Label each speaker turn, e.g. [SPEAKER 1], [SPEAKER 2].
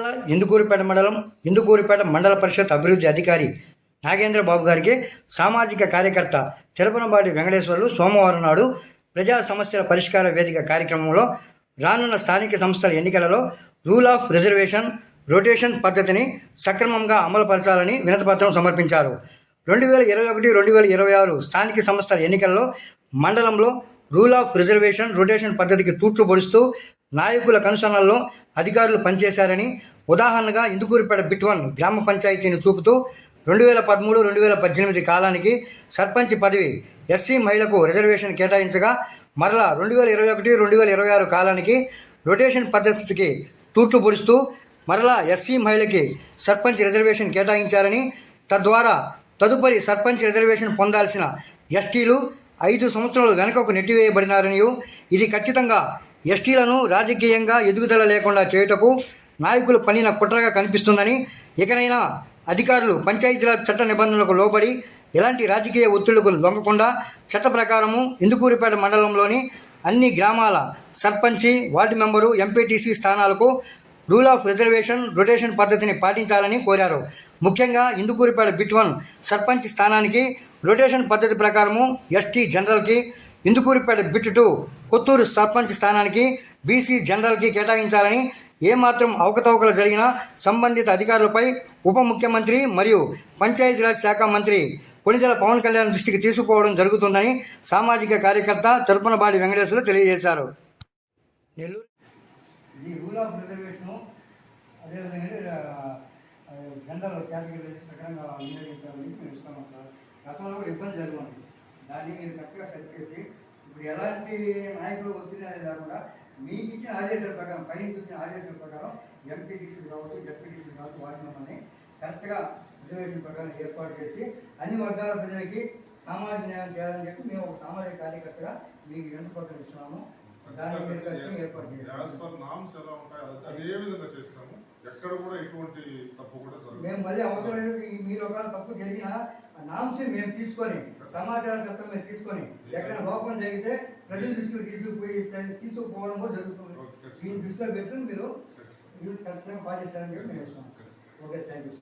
[SPEAKER 1] జిల్లా ఇందుకూరుపేట మండలం ఇందుకూరుపేట మండల పరిషత్ అభివృద్ధి అధికారి నాగేంద్ర బాబు గారికి సామాజిక కార్యకర్త తిరుపనబాటి వెంకటేశ్వర్లు సోమవారం నాడు ప్రజా సమస్యల పరిష్కార వేదిక కార్యక్రమంలో రానున్న స్థానిక సంస్థల ఎన్నికలలో రూల్ ఆఫ్ రిజర్వేషన్ రొటేషన్ పద్ధతిని సక్రమంగా అమలుపరచాలని వినతిపత్రం సమర్పించారు. 2021-2026 స్థానిక సంస్థల ఎన్నికల్లో మండలంలో రూల్ ఆఫ్ రిజర్వేషన్ రొటేషన్ పద్ధతికి తూట్లు పొడుస్తూ నాయకుల కనుసన్నల్లో అధికారులు పనిచేశారని, ఉదాహరణగా ఇందుకూరుపేట బిట్ 1 గ్రామ పంచాయతీని చూపుతూ 2013-2018 కాలానికి సర్పంచ్ పదవి ఎస్సీ మహిళకు రిజర్వేషన్ కేటాయించగా, మరలా 2021-2026 కాలానికి రొటేషన్ పద్ధతికి తూట్లు పొడుస్తూ మరలా ఎస్సీ మహిళకి సర్పంచ్ రిజర్వేషన్ కేటాయించారని, తద్వారా తదుపరి సర్పంచ్ రిజర్వేషన్ పొందాల్సిన ఎస్టీలు 5 సంవత్సరాలు వెనుకకు నెట్టివేయబడినారని, ఇది ఖచ్చితంగా ఎస్టీలను రాజకీయంగా ఎదుగుదల లేకుండా చేయుటకు నాయకులు పన్నిన కుట్రగా కనిపిస్తుందని, ఇకనైనా అధికారులు పంచాయతీరాజ్ చట్ట నిబంధనలకు లోబడి ఎలాంటి రాజకీయ ఒత్తిళ్లకు లొంగకుండా చట్ట ప్రకారము ఇందుకూరుపేట మండలంలోని అన్ని గ్రామాల సర్పంచి, వార్డు మెంబరు, ఎంపీటీసీ స్థానాలకు రూల్ ఆఫ్ రిజర్వేషన్ రొటేషన్ పద్ధతిని పాటించాలని కోరారు. ముఖ్యంగా ఇందుకూరుపేట బిట్ 1 సర్పంచ్ స్థానానికి రొటేషన్ పద్ధతి ప్రకారము ఎస్టీ జనరల్కి, ఇందుకూరుపేట బిట్ 2 కొత్తూరు సర్పంచ్ స్థానానికి బీసీ జనరల్కి కేటాయించాలని, ఏమాత్రం అవకతవకలు జరిగినా సంబంధిత అధికారులపై ఉప ముఖ్యమంత్రి మరియు పంచాయతీరాజ్ శాఖ మంత్రి కొణిదెల పవన్ కళ్యాణ్ దృష్టికి తీసుకుపోవడం జరుగుతుందని సామాజిక కార్యకర్త తిరుపనబాటి వెంకటేశ్వర్లు తెలియజేశారు. నెల్లూరు ఈ రూల్ ఆఫ్ రిజర్వేషను అదేవిధంగా జనరల్ కేటగిరీ సక్రమంగా వినియోగించాలని మేము ఇస్తున్నాం సార్. గతంలో కూడా ఇబ్బంది జరుగుతుంది. దాన్ని మీరు కరెక్ట్గా సెట్ చేసి ఇప్పుడు ఎలాంటి నాయకులు ఒత్తిడి అనేది లేకుండా మీకు ఇచ్చిన ఆదేశాల ప్రకారం, పైనుంచి వచ్చిన ఆదేశాల ప్రకారం ఎంపీటీసీలు కావచ్చు, జెడ్పీటీసీలు కావచ్చు, వార్డు మెంబర్ని కరెక్ట్గా రిజర్వేషన్ ప్రకారం ఏర్పాటు చేసి అన్ని వర్గాల ప్రజలకి సామాజిక న్యాయం చేయాలని చెప్పి మేము ఒక సామాజిక కార్యకర్తగా మీకు వినతిపత్రం ఇస్తున్నాము. మేము మళ్ళీ అవసరం మీరు ఒకవేళ తప్పు జరిగినా నామ్స్ మేము తీసుకొని సమాచార చట్టం మేము తీసుకొని ఎక్కడ లోపం జరిగితే ప్రజల దృష్టికి తీసుకుపోవడం కూడా జరుగుతుంది. దీన్ని దృష్టిలో పెట్టుకుని మీరు ఖచ్చితంగా బాధ్యతని చెప్పి మేము ఇస్తున్నాం. Okay, thank you.